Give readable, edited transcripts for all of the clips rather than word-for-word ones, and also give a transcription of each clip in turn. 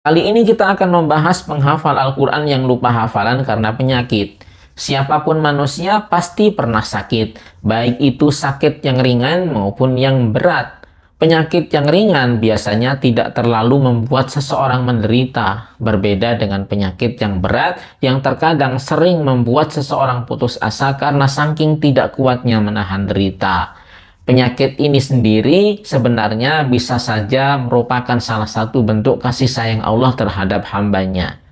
Kali ini kita akan membahas penghafal Al-Quran yang lupa hafalan karena penyakit. Siapapun manusia pasti pernah sakit, baik itu sakit yang ringan maupun yang berat. Penyakit yang ringan biasanya tidak terlalu membuat seseorang menderita, berbeda dengan penyakit yang berat yang terkadang sering membuat seseorang putus asa karena saking tidak kuatnya menahan derita. Penyakit ini sendiri sebenarnya bisa saja merupakan salah satu bentuk kasih sayang Allah terhadap hambanya.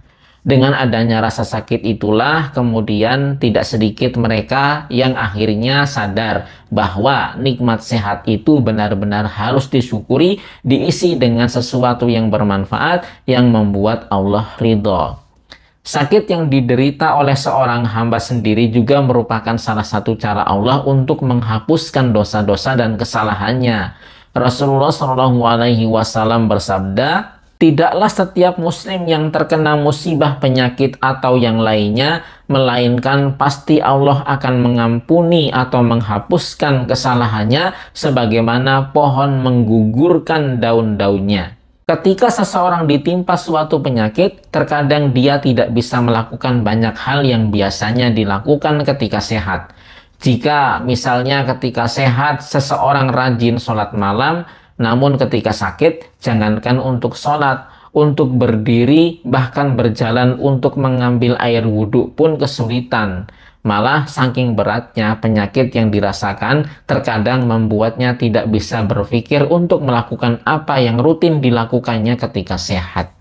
Dengan adanya rasa sakit itulah kemudian tidak sedikit mereka yang akhirnya sadar bahwa nikmat sehat itu benar-benar harus disyukuri, diisi dengan sesuatu yang bermanfaat yang membuat Allah ridho. Sakit yang diderita oleh seorang hamba sendiri juga merupakan salah satu cara Allah untuk menghapuskan dosa-dosa dan kesalahannya. Rasulullah Shallallahu Alaihi Wasallam bersabda, tidaklah setiap muslim yang terkena musibah penyakit atau yang lainnya, melainkan pasti Allah akan mengampuni atau menghapuskan kesalahannya sebagaimana pohon menggugurkan daun-daunnya. Ketika seseorang ditimpa suatu penyakit, terkadang dia tidak bisa melakukan banyak hal yang biasanya dilakukan ketika sehat. Jika misalnya ketika sehat seseorang rajin sholat malam, namun ketika sakit, jangankan untuk sholat, untuk berdiri, bahkan berjalan untuk mengambil air wudhu pun kesulitan. Malah saking beratnya penyakit yang dirasakan, terkadang membuatnya tidak bisa berpikir untuk melakukan apa yang rutin dilakukannya ketika sehat.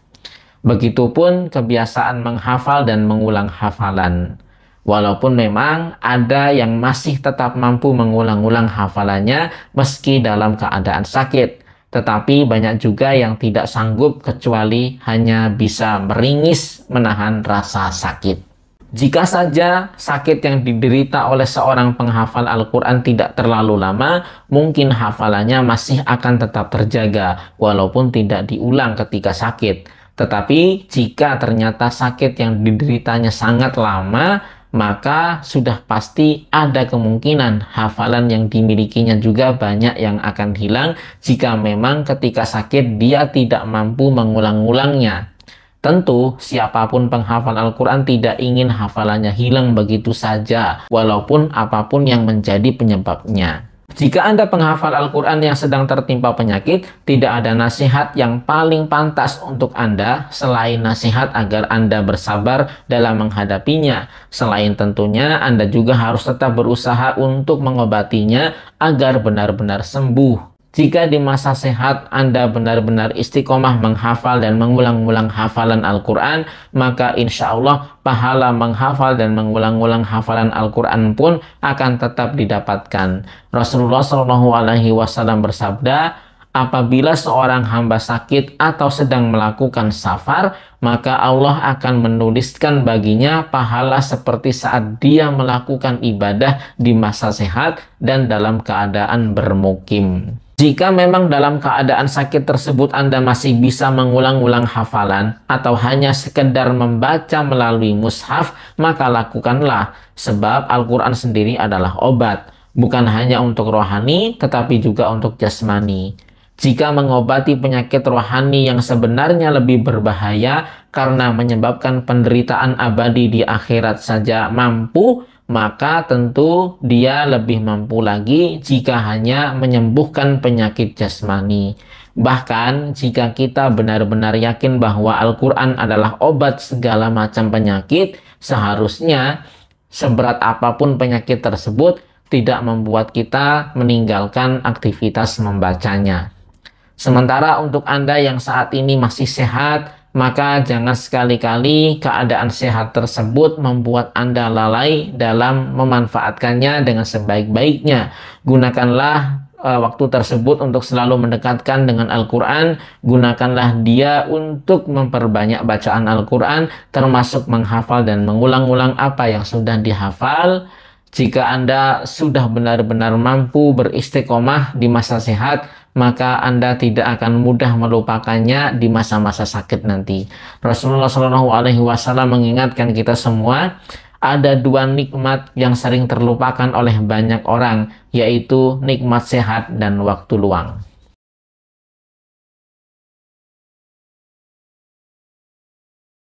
Begitupun kebiasaan menghafal dan mengulang hafalan. Walaupun memang ada yang masih tetap mampu mengulang-ulang hafalannya meski dalam keadaan sakit, tetapi banyak juga yang tidak sanggup kecuali hanya bisa meringis menahan rasa sakit. Jika saja sakit yang diderita oleh seorang penghafal Al-Quran tidak terlalu lama, mungkin hafalannya masih akan tetap terjaga, walaupun tidak diulang ketika sakit. Tetapi jika ternyata sakit yang dideritanya sangat lama, maka sudah pasti ada kemungkinan hafalan yang dimilikinya juga banyak yang akan hilang jika memang ketika sakit dia tidak mampu mengulang-ulangnya. Tentu, siapapun penghafal Al-Quran tidak ingin hafalannya hilang begitu saja, walaupun apapun yang menjadi penyebabnya. Jika Anda penghafal Al-Quran yang sedang tertimpa penyakit, tidak ada nasihat yang paling pantas untuk Anda selain nasihat agar Anda bersabar dalam menghadapinya. Selain tentunya, Anda juga harus tetap berusaha untuk mengobatinya agar benar-benar sembuh. Jika di masa sehat Anda benar-benar istiqomah menghafal dan mengulang-ulang hafalan Al-Quran, maka insya Allah pahala menghafal dan mengulang-ulang hafalan Al-Quran pun akan tetap didapatkan. Rasulullah Shallallahu Alaihi Wasallam bersabda, apabila seorang hamba sakit atau sedang melakukan safar, maka Allah akan menuliskan baginya pahala seperti saat dia melakukan ibadah di masa sehat dan dalam keadaan bermukim. Jika memang dalam keadaan sakit tersebut Anda masih bisa mengulang-ulang hafalan atau hanya sekedar membaca melalui mushaf, maka lakukanlah, sebab Al-Quran sendiri adalah obat, bukan hanya untuk rohani tetapi juga untuk jasmani. Jika mengobati penyakit rohani yang sebenarnya lebih berbahaya karena menyebabkan penderitaan abadi di akhirat saja mampu, maka tentu dia lebih mampu lagi jika hanya menyembuhkan penyakit jasmani. Bahkan jika kita benar-benar yakin bahwa Al-Quran adalah obat segala macam penyakit, seharusnya seberat apapun penyakit tersebut tidak membuat kita meninggalkan aktivitas membacanya. Sementara untuk Anda yang saat ini masih sehat, maka jangan sekali-kali keadaan sehat tersebut membuat Anda lalai dalam memanfaatkannya dengan sebaik-baiknya. Gunakanlah waktu tersebut untuk selalu mendekatkan dengan Al-Quran. Gunakanlah dia untuk memperbanyak bacaan Al-Quran, termasuk menghafal dan mengulang-ulang apa yang sudah dihafal. Jika Anda sudah benar-benar mampu beristiqomah di masa sehat, maka Anda tidak akan mudah melupakannya di masa-masa sakit nanti. Rasulullah Shallallahu Alaihi Wasallam mengingatkan kita semua, ada dua nikmat yang sering terlupakan oleh banyak orang, yaitu nikmat sehat dan waktu luang.